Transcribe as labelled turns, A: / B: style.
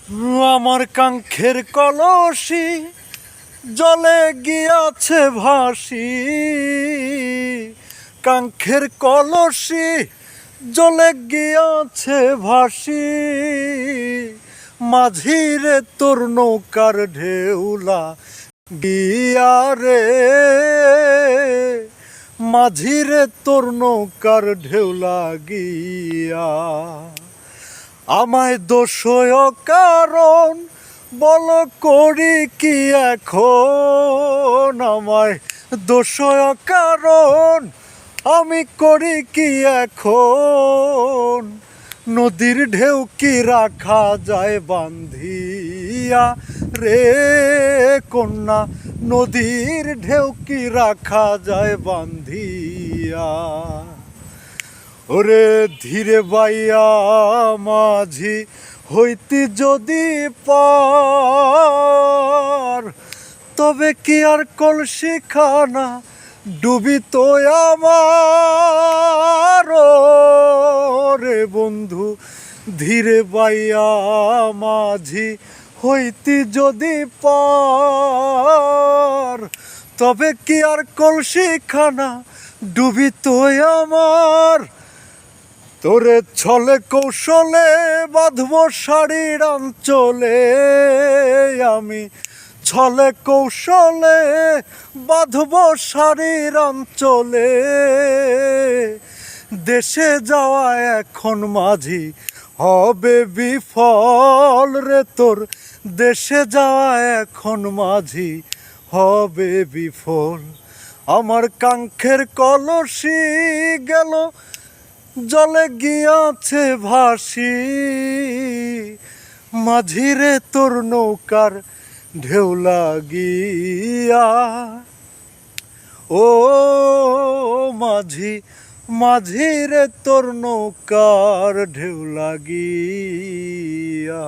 A: আমার কাঙ্ক্ষের কলসি জলে গিয়াছে ভাসি, কাঙ্ক্ষের কলসি জলে গিয়াছে ভাসি। মাঝিরে তোর নৌকার ঢেউলা গিয়া রে, মাঝিরে তোর নৌকার ঢেউলা গিয়া। আমায় দোষয় কারণ বল করি কি এখন, আমায় দোষয় কারণ আমি করি কি এখন। নদীর ঢেউ কি রাখা যায় বান্ধিয়া রে কন্যা, নদীর ঢেউ কি রাখা যায় বান্ধিয়া। ওরে ধীরে বাইয়া মাঝি হইতি যদি পার, তবে কি আর কলসি খানা ডুবিত আমার। রে বন্ধু ধীরে বাইয়া মাঝি হইতি যদি পার, তবে কি আর কলসি খানা ডুবিত আমার। তোরে ছলে কৌশলে বাঁধব শাড়ির আঞ্চলে, আমি ছলে কৌশলে বাঁধব শাড়ির আঞ্চলে। দেশে যাওয়া এখন মাঝি হবে বিফল রে তোর, দেশে যাওয়া এখন মাঝি হবে বিফল। আমার কাঙ্ক্ষের কলসি গেল জলে গিয়াছে ভাসি, মাঝিরে তোর নৌকার ঢেউ লাগিয়া। ও মাঝি, মাঝিরে তোর নৌকার ঢেউ লাগিয়া।